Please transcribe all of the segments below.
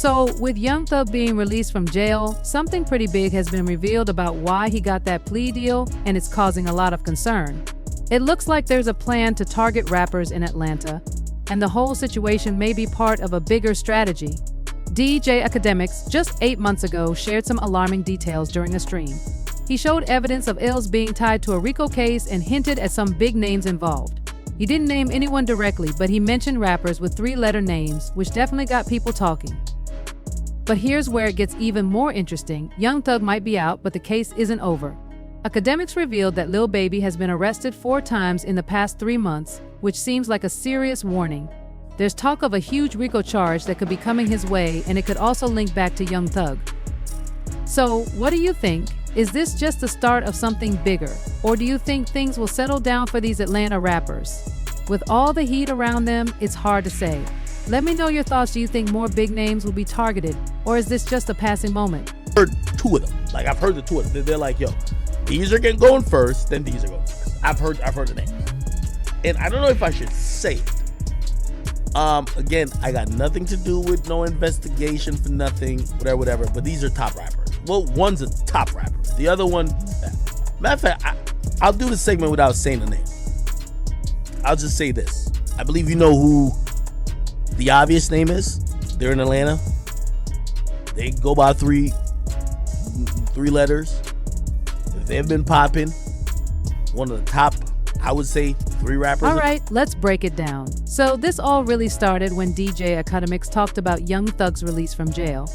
So, with Young Thug being released from jail, something pretty big has been revealed about why he got that plea deal, and it's causing a lot of concern. It looks like there's a plan to target rappers in Atlanta, and the whole situation may be part of a bigger strategy. DJ Academics, just 8 months ago, shared some alarming details during a stream. He showed evidence of ills being tied to a RICO case and hinted at some big names involved. He didn't name anyone directly, but he mentioned rappers with 3-letter names, which definitely got people talking. But here's where it gets even more interesting. Young Thug might be out, but the case isn't over. Academics revealed that Lil Baby has been arrested 4 times in the past 3 months, which seems like a serious warning. There's talk of a huge RICO charge that could be coming his way, and it could also link back to Young Thug. So, what do you think? Is this just the start of something bigger? Or do you think things will settle down for these Atlanta rappers? With all the heat around them, it's hard to say. Let me know your thoughts. Do you think more big names will be targeted? Or is this just a passing moment? I've heard 2 of them. I've heard the 2 of them. They're like, yo, these are getting going first, then these are going first. I've heard the names. And I don't know if I should say it. Again, I got nothing to do with no investigation for nothing, whatever. But these are top rappers. Well, one's a top rapper. The other one, matter of fact, I'll do the segment without saying the name. I'll just say this. I believe you know who the obvious name is. They're in Atlanta. They go by three letters. They've been popping. One of the top, I would say, 3 rappers. All right, let's break it down. So this all really started when DJ Academics talked about Young Thug's release from jail.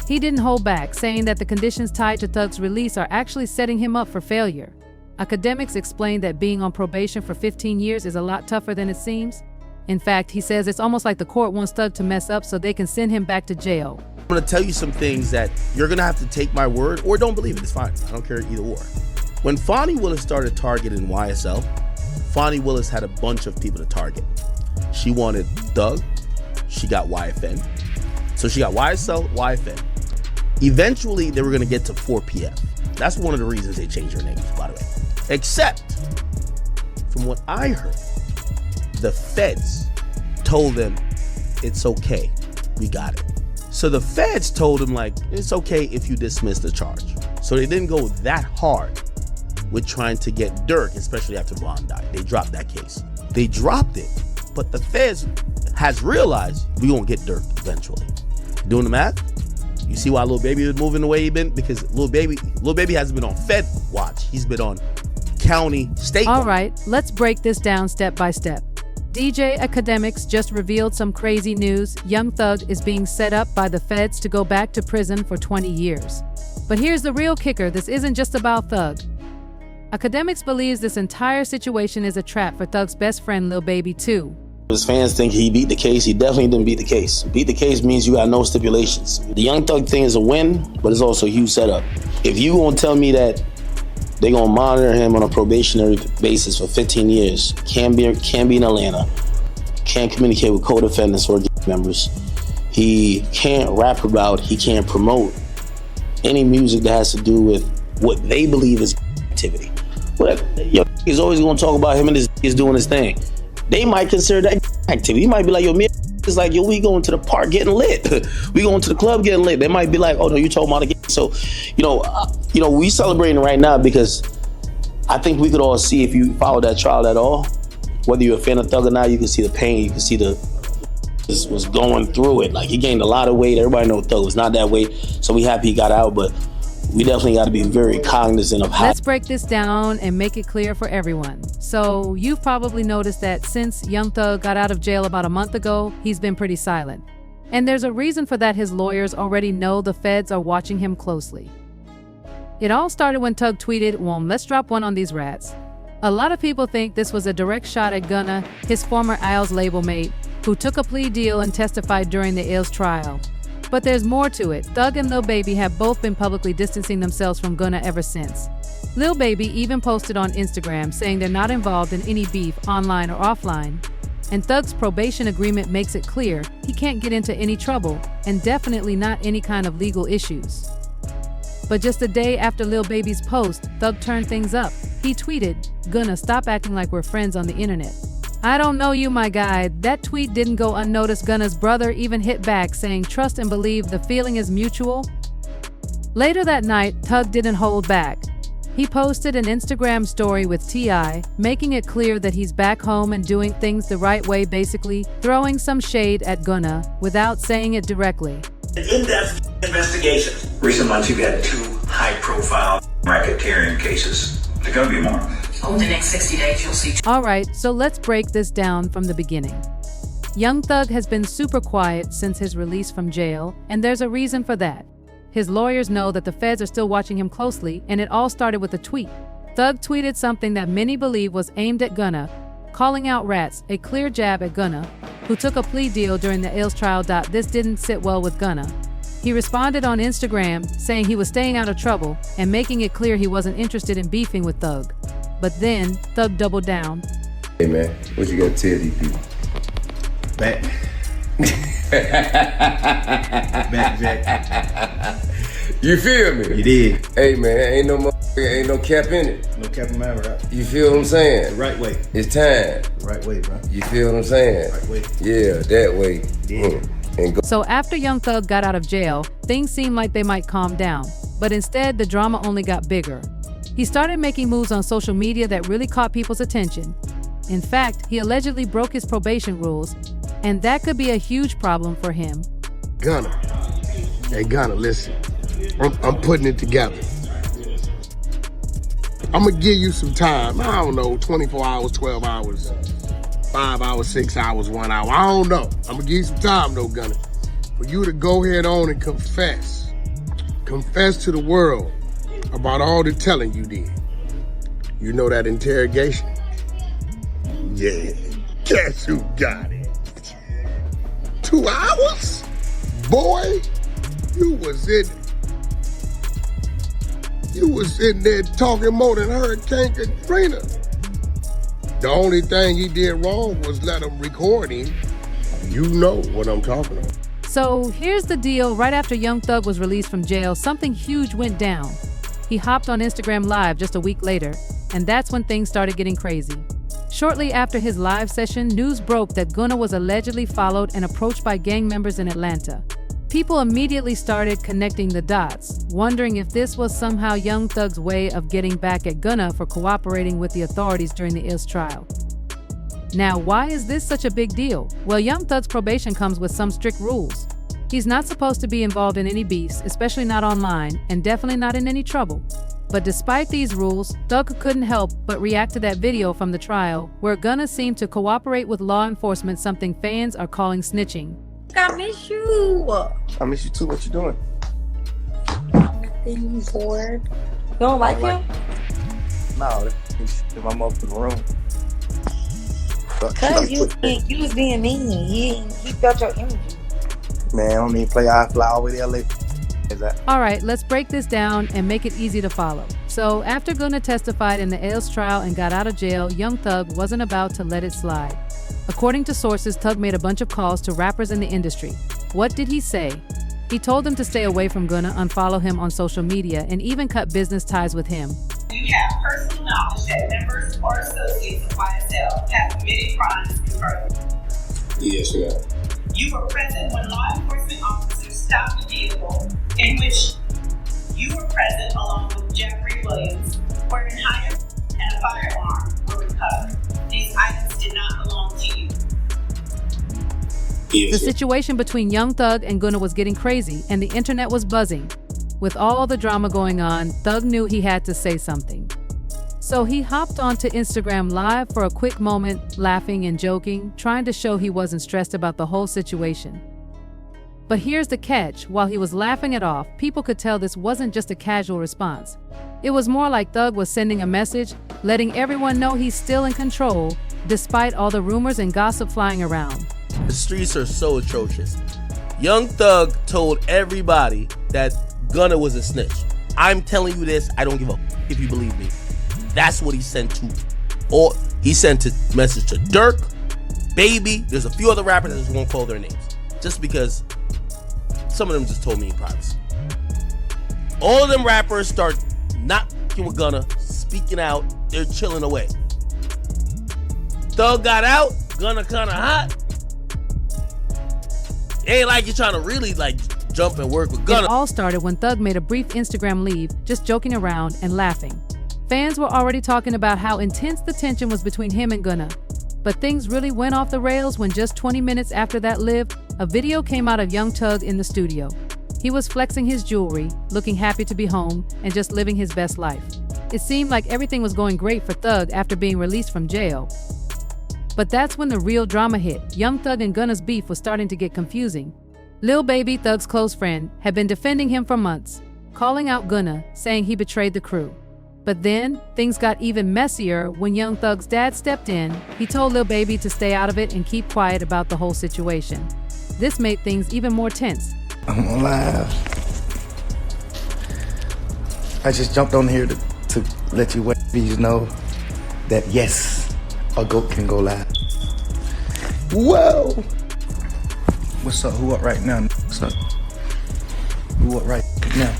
He didn't hold back, saying that the conditions tied to Thug's release are actually setting him up for failure. Academics explained that being on probation for 15 years is a lot tougher than it seems. In fact, he says it's almost like the court wants Thug to mess up so they can send him back to jail. I'm going to tell you some things that you're going to have to take my word or don't believe it. It's fine. I don't care either or. When Fonnie Willis started targeting YSL, Fonnie Willis had a bunch of people to target. She wanted Thug. She got YFN. So she got YSL, YFN. Eventually, they were going to get to 4PF. That's one of the reasons they changed their names, by the way. Except, from what I heard, the feds told them, it's okay, we got it. So the feds told him, it's okay if you dismiss the charge. So they didn't go that hard with trying to get Dirk, especially after Von died. They dropped that case. They dropped it, but the feds has realized we gonna get Dirk eventually. Doing the math? You see why Lil Baby is moving the way he been? Because Lil Baby hasn't been on Fed watch. He's been on county, state. All right, let's break this down step by step. DJ Academics just revealed some crazy news. Young Thug is being set up by the feds to go back to prison for 20 years. But here's the real kicker. This isn't just about Thug. Academics believes this entire situation is a trap for Thug's best friend Lil Baby too. His fans think he beat the case. He definitely didn't beat the case. Beat the case means you got no stipulations. The Young Thug thing is a win, but it's also a huge setup. If you gonna tell me that they're gonna monitor him on a probationary basis for 15 years, can't be in Atlanta, can't communicate with co-defendants or members, he can't rap about, he can't promote any music that has to do with what they believe is activity. But he's always gonna talk about him and his doing his thing. They might consider that activity. He might be like, yo, me is like, yo, we going to the park getting lit. We going to the club getting lit. They might be like, oh no, you talking about it. So, we celebrating right now because I think we could all see, if you follow that trial at all, whether you're a fan of Thug or not, you can see the pain, you can see was going through it. Like, he gained a lot of weight. Everybody knows Thug was not that weight. So we happy he got out, but we definitely got to be very cognizant of how. Let's break this down and make it clear for everyone. So you've probably noticed that since Young Thug got out of jail about a month ago, he's been pretty silent. And there's a reason for that. His lawyers already know the feds are watching him closely. It all started when Thug tweeted, well, let's drop one on these rats. A lot of people think this was a direct shot at Gunna, his former Isles label mate, who took a plea deal and testified during the Ills trial. But there's more to it. Thug and Lil Baby have both been publicly distancing themselves from Gunna ever since. Lil Baby even posted on Instagram saying they're not involved in any beef, online or offline. And Thug's probation agreement makes it clear he can't get into any trouble, and definitely not any kind of legal issues. But just a day after Lil Baby's post, Thug turned things up. He tweeted, "Gunna, stop acting like we're friends on the internet." I don't know you, my guy. That tweet didn't go unnoticed. Gunna's brother even hit back saying, trust and believe, the feeling is mutual. Later that night, Tug didn't hold back. He posted an Instagram story with T.I., making it clear that he's back home and doing things the right way, basically throwing some shade at Gunna without saying it directly. An in-depth investigation. Recent months, you've had 2 high-profile racketeering cases. There's going to be more. Over the next 60 days, you'll see. All right, so let's break this down from the beginning. Young Thug has been super quiet since his release from jail, and there's a reason for that. His lawyers know that the feds are still watching him closely, and it all started with a tweet. Thug tweeted something that many believe was aimed at Gunna, calling out rats, a clear jab at Gunna, who took a plea deal during the Ills trial. This didn't sit well with Gunna. He responded on Instagram, saying he was staying out of trouble and making it clear he wasn't interested in beefing with Thug. But then, Thug doubled down. Hey man, what you gotta tell these people? Back. Back, Jack. You feel me? You did. Hey man, ain't no cap in it. No cap in my right. You feel what I'm saying? The right way. It's time. The right way, bro. You feel what I'm saying? Right way. Yeah, that way. Yeah. And go. So after Young Thug got out of jail, things seemed like they might calm down. But instead, the drama only got bigger. He started making moves on social media that really caught people's attention. In fact, he allegedly broke his probation rules, and that could be a huge problem for him. Gunna. Hey, Gunna, listen. I'm putting it together. I'm gonna give you some time. I don't know, 24 hours, 12 hours, 5 hours, 6 hours, 1 hour. I don't know. I'm gonna give you some time though, Gunna, for you to go ahead on and confess. Confess to the world about all the telling you did. You know that interrogation? Yeah. Guess who got it? 2 hours? Boy, you was in there talking more than Hurricane Katrina. The only thing he did wrong was let him record him. You know what I'm talking about. So here's the deal. Right after Young Thug was released from jail, something huge went down. He hopped on Instagram Live just a week later, and that's when things started getting crazy. Shortly after his live session, news broke that Gunna was allegedly followed and approached by gang members in Atlanta. People immediately started connecting the dots, wondering if this was somehow Young Thug's way of getting back at Gunna for cooperating with the authorities during the Ills trial. Now, why is this such a big deal? Well, Young Thug's probation comes with some strict rules. He's not supposed to be involved in any beefs, especially not online, and definitely not in any trouble. But despite these rules, Thug couldn't help but react to that video from the trial, where Gunna seemed to cooperate with law enforcement, something fans are calling snitching. I miss you. I miss you too. What you doing? Nothing, bored. You don't like him? No, if I'm up in the room. Cause you was being mean. He felt your energy. Man, I don't even play. I fly all the way to LA. Is that? All right, let's break this down and make it easy to follow. So after Gunna testified in the Ills trial and got out of jail, Young Thug wasn't about to let it slide. According to sources, Thug made a bunch of calls to rappers in the industry. What did he say? He told them to stay away from Gunna, unfollow him on social media, and even cut business ties with him. You have personal knowledge that members or associates of YSL have committed crimes in furtherance. Yes, yeah. You were present when law enforcement officers stopped the vehicle in which you were present along with Jeffrey Williams, wherein Hyde and a firearm were recovered. These items did not belong to you. The situation between Young Thug and Gunna was getting crazy, and the internet was buzzing. With all the drama going on, Thug knew he had to say something. So he hopped onto Instagram Live for a quick moment, laughing and joking, trying to show he wasn't stressed about the whole situation. But here's the catch. While he was laughing it off, people could tell this wasn't just a casual response. It was more like Thug was sending a message, letting everyone know he's still in control, despite all the rumors and gossip flying around. The streets are so atrocious. Young Thug told everybody that Gunna was a snitch. I'm telling you this, I don't give a if you believe me. That's what he sent to. Or he sent a message to Dirk, Baby. There's a few other rappers, I just won't call their names. Just because some of them just told me in privacy. All of them rappers start not with Gunna, speaking out, they're chilling away. Thug got out, Gunna kinda hot. Ain't like you trying to really like jump and work with Gunna. It all started when Thug made a brief Instagram leave, just joking around and laughing. Fans were already talking about how intense the tension was between him and Gunna. But things really went off the rails when just 20 minutes after that live, a video came out of Young Thug in the studio. He was flexing his jewelry, looking happy to be home, and just living his best life. It seemed like everything was going great for Thug after being released from jail. But that's when the real drama hit. Young Thug and Gunna's beef was starting to get confusing. Lil Baby, Thug's close friend, had been defending him for months, calling out Gunna, saying he betrayed the crew. But then, things got even messier when Young Thug's dad stepped in. He told Lil Baby to stay out of it and keep quiet about the whole situation. This made things even more tense. I'm on live. I just jumped on here to let you ladies know that yes, a goat can go live. Whoa! What's up? Who up right now? What's up? Who up right now?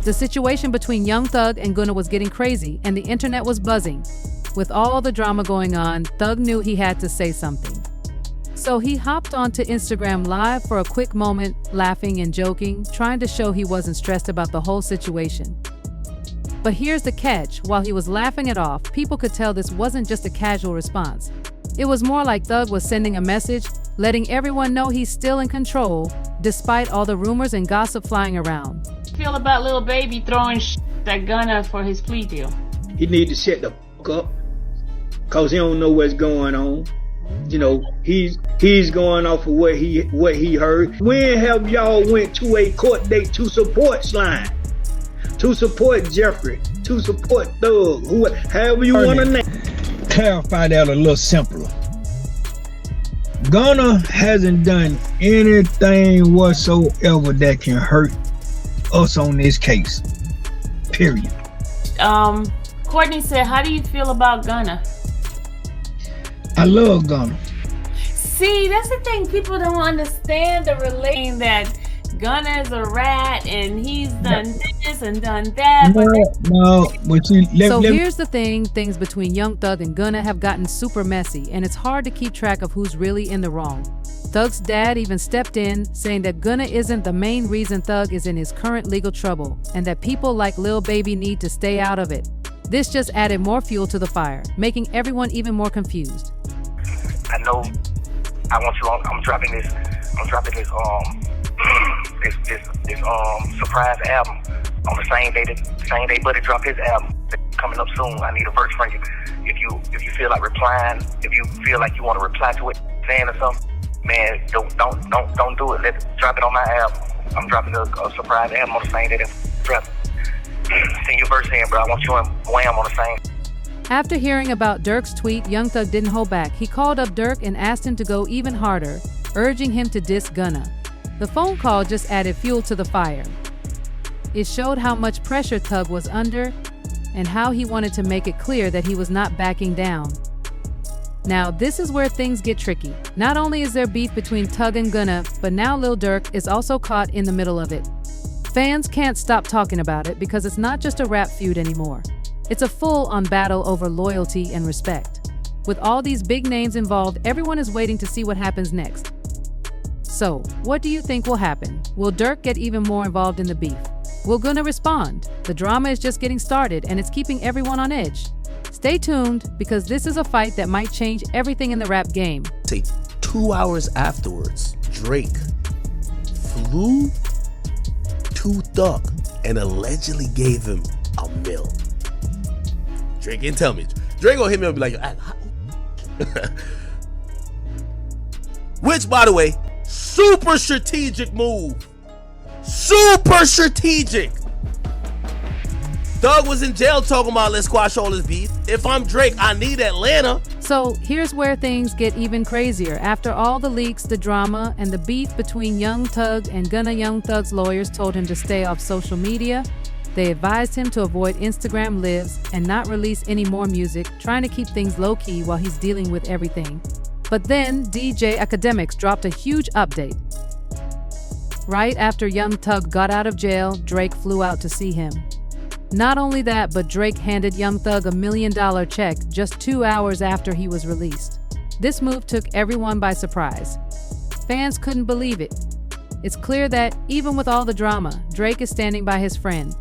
The situation between Young Thug and Gunna was getting crazy, and the internet was buzzing. With all the drama going on, Thug knew he had to say something. So he hopped onto Instagram Live for a quick moment, laughing and joking, trying to show he wasn't stressed about the whole situation. But here's the catch. While he was laughing it off, people could tell this wasn't just a casual response. It was more like Thug was sending a message, letting everyone know he's still in control, despite all the rumors and gossip flying around. Feel about Lil Baby throwing at Gunna for his plea deal? He need to shut the fuck up, cause he don't know what's going on. You know, he's going off of what he heard. When have y'all went to a court date to support Slime, to support Jeffrey, to support Thug, however you want to name? Clarify that a little simpler. Gunna hasn't done anything whatsoever that can hurt us on this case. Period. Courtney said, how do you feel about Gunna? I love Gunna. See, that's the thing. People don't understand the relation that Gunna is a rat and he's done this and done that. Here's the thing. Things between Young Thug and Gunna have gotten super messy, and it's hard to keep track of who's really in the wrong. Thug's dad even stepped in, saying that Gunna isn't the main reason Thug is in his current legal trouble, and that people like Lil Baby need to stay out of it. This just added more fuel to the fire, making everyone even more confused. I know I want you on. I'm dropping this surprise album on the same day Buddy dropped his album. Coming up soon. I need a verse from you. If you feel like replying, if you feel like you want to reply to it, saying or something, man, don't do it. Drop it on my album. I'm dropping a surprise album on the same day that drop it. Send your verse in, bro. I want you and Wham on the same. After hearing about Durk's tweet, Young Thug didn't hold back. He called up Durk and asked him to go even harder, urging him to diss Gunna. The phone call just added fuel to the fire. It showed how much pressure Thug was under and how he wanted to make it clear that he was not backing down. Now, this is where things get tricky. Not only is there beef between Thug and Gunna, but now Lil Durk is also caught in the middle of it. Fans can't stop talking about it because it's not just a rap feud anymore. It's a full-on battle over loyalty and respect. With all these big names involved, everyone is waiting to see what happens next. So, what do you think will happen? Will Durk get even more involved in the beef? Will Gunna respond? The drama is just getting started and it's keeping everyone on edge. Stay tuned, because this is a fight that might change everything in the rap game. Say 2 hours afterwards, Drake flew to Thug and allegedly gave him $1 million. Drake didn't tell me. Drake gonna hit me up and be like, which, by the way, super strategic move. Super strategic. Thug was in jail talking about let's squash all this beef. If I'm Drake, I need Atlanta. So here's where things get even crazier. After all the leaks, the drama, and the beef between Young Thug and Gunna, Young Thug's lawyers told him to stay off social media. They advised him to avoid Instagram lives and not release any more music, trying to keep things low-key while he's dealing with everything. But then DJ Academics dropped a huge update. Right after Young Thug got out of jail, Drake flew out to see him. Not only that, but Drake handed Young Thug a $1 million check just 2 hours after he was released. This move took everyone by surprise. Fans couldn't believe it. It's clear that, even with all the drama, Drake is standing by his friend.